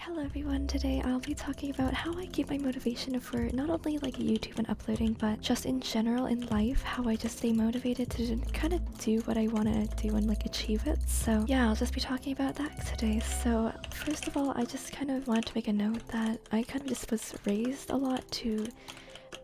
Hello everyone, today I'll be talking about how I keep my motivation for not only like YouTube and uploading, but just in general in life, how I just stay motivated to kind of do what I want to do and like achieve it. So yeah, I'll just be talking about that today. So first of all, I just kind of wanted to make a note that I kind of just was raised a lot to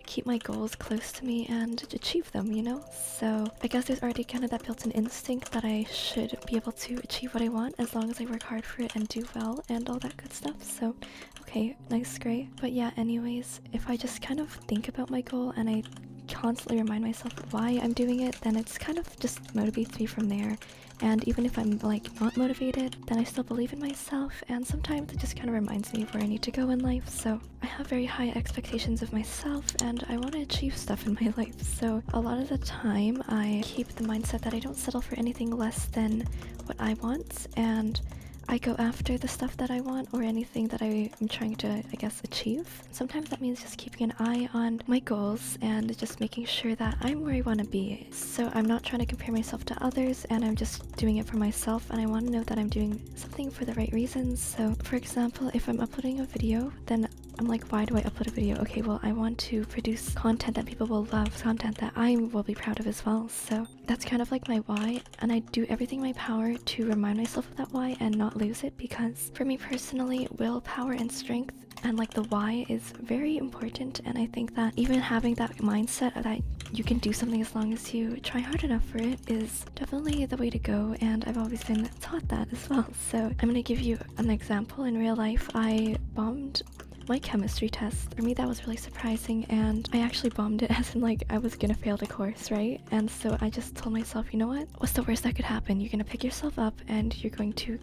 keep my goals close to me and achieve them, you know? So I guess there's already kind of that built-in instinct that I should be able to achieve what I want as long as I work hard for it and do well and all that good stuff. So okay, nice, great. But yeah, anyways, if I just kind of think about my goal and I constantly remind myself why I'm doing it, then it's kind of just motivates me from there. And even if I'm like not motivated, then I still believe in myself, and sometimes it just kind of reminds me of where I need to go in life. So I have very high expectations of myself and I want to achieve stuff in my life. So a lot of the time I keep the mindset that I don't settle for anything less than what I want, and I go after the stuff that I want or anything that I am trying to, I guess, achieve. Sometimes that means just keeping an eye on my goals and just making sure that I'm where I want to be. So I'm not trying to compare myself to others, and I'm just doing it for myself, and I want to know that I'm doing something for the right reasons. So for example, if I'm uploading a video, then I'm like, why do I upload a video? Okay, well, I want to produce content that people will love, content that I will be proud of as well. So that's kind of like my why, and I do everything in my power to remind myself of that why and not lose it, because for me personally, willpower and strength and like the why is very important. And I think that even having that mindset that you can do something as long as you try hard enough for it is definitely the way to go, and I've always been taught that as well. So I'm gonna give you an example. In real life, I bombed my chemistry test. For me, that was really surprising, and I actually bombed it as in like I was gonna fail the course, right? And so I just told myself, you know what's the worst that could happen? You're gonna pick yourself up and you're going to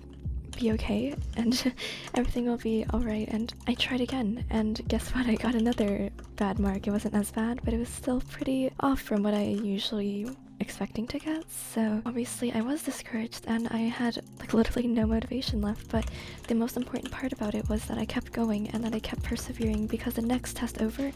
be okay, and everything will be alright. And I tried again, and guess what? I got another bad mark. It wasn't as bad, but it was still pretty off from what I usually expecting to get. So obviously I was discouraged and I had like literally no motivation left, but the most important part about it was that I kept going and that I kept persevering, because the next test over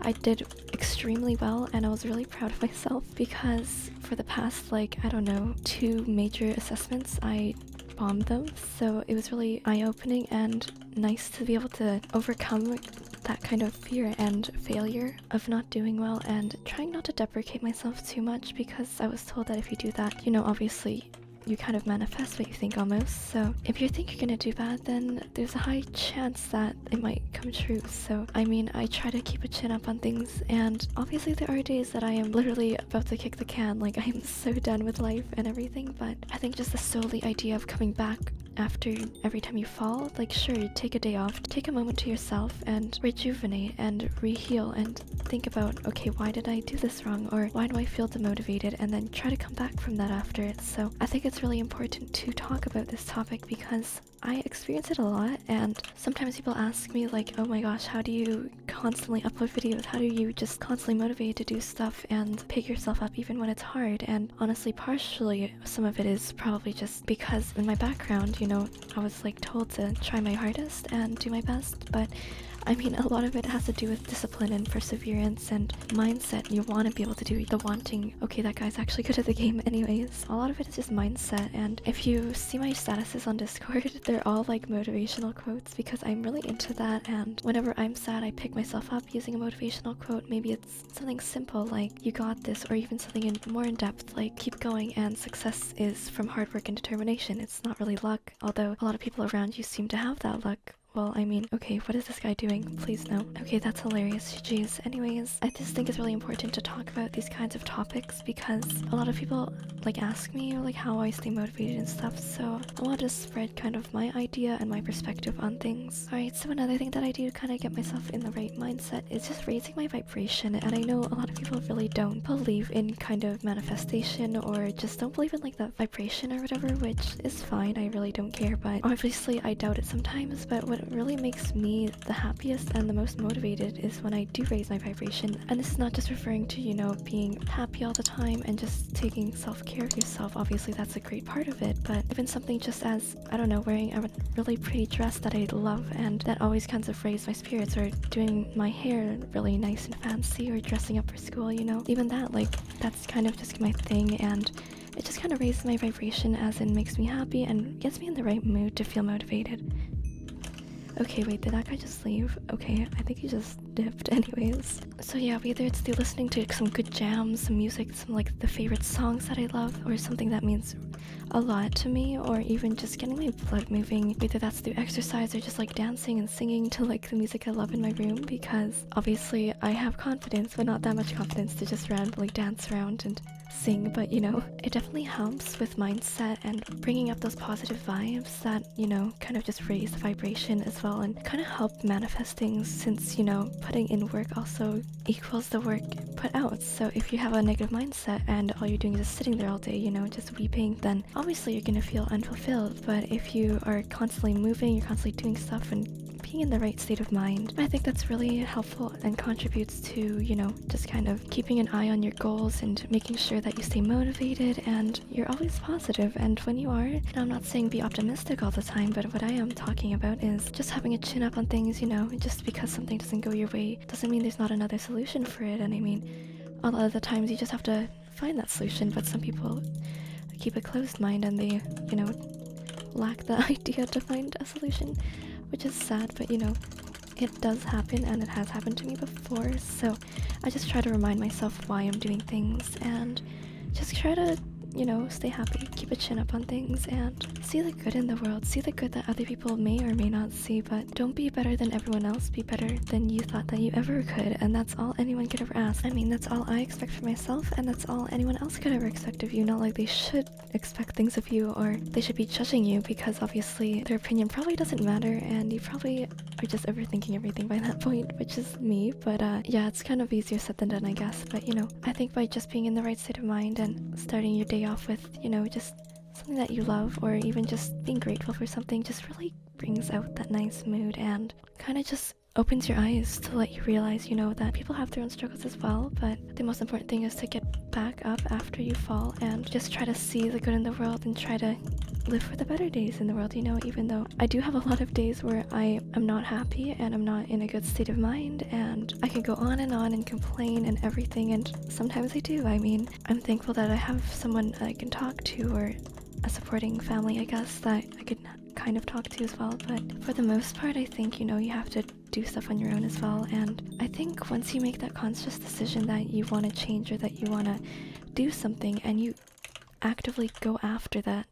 I did extremely well, and I was really proud of myself, because for the past like, I don't know, 2 major assessments I bombed them. So it was really eye-opening and nice to be able to overcome that kind of fear and failure of not doing well, and trying not to deprecate myself too much, because I was told that if you do that, you know, obviously you kind of manifest what you think almost. So if you think you're gonna do bad, then there's a high chance that it might come true. So I mean, I try to keep a chin up on things, and obviously there are days that I am literally about to kick the can, like I am so done with life and everything. But I think just the solely idea of coming back after every time you fall, like sure, take a day off, take a moment to yourself and rejuvenate and re-heal and think about, okay, why did I do this wrong, or why do I feel demotivated, and then try to come back from that after it. So I think it's really important to talk about this topic, because I experience it a lot, and sometimes people ask me like, oh my gosh, how do you constantly upload videos? How do you just constantly motivate to do stuff and pick yourself up even when it's hard? And honestly, partially some of it is probably just because in my background, you know, I was like told to try my hardest and do my best, but I mean, a lot of it has to do with discipline and perseverance and mindset. You want to be able to do the wanting, okay, that guy's actually good at the game anyways. A lot of it is just mindset, and if you see my statuses on Discord, they're all like motivational quotes, because I'm really into that, and whenever I'm sad, I pick myself up using a motivational quote. Maybe it's something simple like, you got this, or even something more in depth like, keep going and success is from hard work and determination. It's not really luck, although a lot of people around you seem to have that luck. Well, I mean, okay, what is this guy doing? Please no. Okay, that's hilarious. Jeez. Anyways, I just think it's really important to talk about these kinds of topics, because a lot of people like ask me like how I stay motivated and stuff, so I want to spread kind of my idea and my perspective on things. Alright, so another thing that I do to kind of get myself in the right mindset is just raising my vibration, and I know a lot of people really don't believe in kind of manifestation, or just don't believe in like that vibration or whatever, which is fine. I really don't care, but obviously I doubt it sometimes. But what really makes me the happiest and the most motivated is when I do raise my vibration. And this is not just referring to, you know, being happy all the time and just taking self-care of yourself. Obviously that's a great part of it, but even something just as, I don't know, wearing a really pretty dress that I love and that always kind of raise my spirits, or doing my hair really nice and fancy, or dressing up for school, you know, even that, like, that's kind of just my thing, and it just kind of raises my vibration, as in makes me happy and gets me in the right mood to feel motivated. Okay, wait, did that guy just leave? Okay, I think he just dipped anyways. So yeah, whether it's through listening to some good jams, some music, some like the favorite songs that I love, or something that means a lot to me, or even just getting my blood moving, whether that's through exercise or just like dancing and singing to like the music I love in my room, because obviously I have confidence, but not that much confidence to just randomly dance around and sing, but you know, it definitely helps with mindset and bringing up those positive vibes that, you know, kind of just raise the vibration as well and kind of help manifest things, since, you know, putting in work also equals the work put out. So if you have a negative mindset and all you're doing is just sitting there all day, you know, just weeping, then obviously you're gonna feel unfulfilled. But if you are constantly moving, you're constantly doing stuff and being in the right state of mind, I think that's really helpful and contributes to, you know, just kind of keeping an eye on your goals and making sure that you stay motivated and you're always positive. And when you are, and I'm not saying be optimistic all the time, but what I am talking about is just having a chin up on things, you know, just because something doesn't go your way doesn't mean there's not another solution for it. And I mean, a lot of the times you just have to find that solution, but some people keep a closed mind and they, you know, lack the idea to find a solution, which is sad, but you know, it does happen and it has happened to me before. So I just try to remind myself why I'm doing things and just try to, you know, stay happy, keep a chin up on things, and see the good in the world, see the good that other people may or may not see. But don't be better than everyone else, be better than you thought that you ever could. And that's all anyone could ever ask. I mean, that's all I expect for myself, and that's all anyone else could ever expect of you. Not like they should expect things of you or they should be judging you, because obviously their opinion probably doesn't matter and you probably are just overthinking everything by that point, which is me. But yeah, it's kind of easier said than done, I guess. But you know, I think by just being in the right state of mind and starting your day off with, you know, just something that you love, or even just being grateful for something, just really brings out that nice mood and kind of just opens your eyes to let you realize, you know, that people have their own struggles as well. But the most important thing is to get back up after you fall and just try to see the good in the world and try to live for the better days in the world, you know, even though I do have a lot of days where I am not happy and I'm not in a good state of mind, and I can go on and complain and everything, and sometimes I do. I mean, I'm thankful that I have someone that I can talk to, or a supporting family, I guess, that I could kind of talk to as well. But for the most part, I think, you know, you have to do stuff on your own as well. And I think once you make that conscious decision that you want to change or that you want to do something and you actively go after that,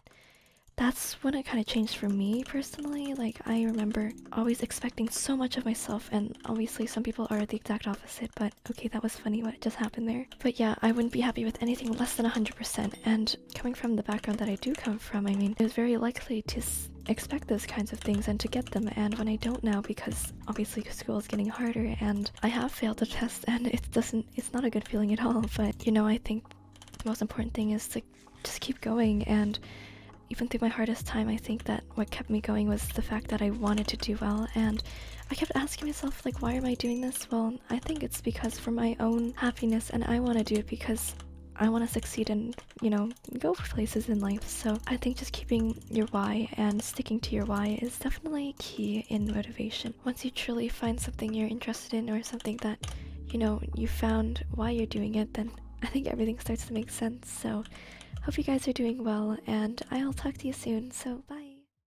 that's when it kind of changed for me personally. Like, I remember always expecting so much of myself, and obviously some people are the exact opposite, but okay, that was funny what just happened there. But yeah, I wouldn't be happy with anything less than 100%, and coming from the background that I do come from, I mean, it was very likely to expect those kinds of things and to get them. And when I don't now, because obviously school is getting harder and I have failed the test, and it's not a good feeling at all. But you know, I think the most important thing is to just keep going. And even through my hardest time, I think that what kept me going was the fact that I wanted to do well, and I kept asking myself, like, why am I doing this? Well, I think it's because for my own happiness, and I want to do it because I want to succeed and, you know, go for places in life. So I think just keeping your why and sticking to your why is definitely key in motivation. Once you truly find something you're interested in, or something that, you know, you found why you're doing it, then I think everything starts to make sense. So hope you guys are doing well, and I'll talk to you soon, so bye.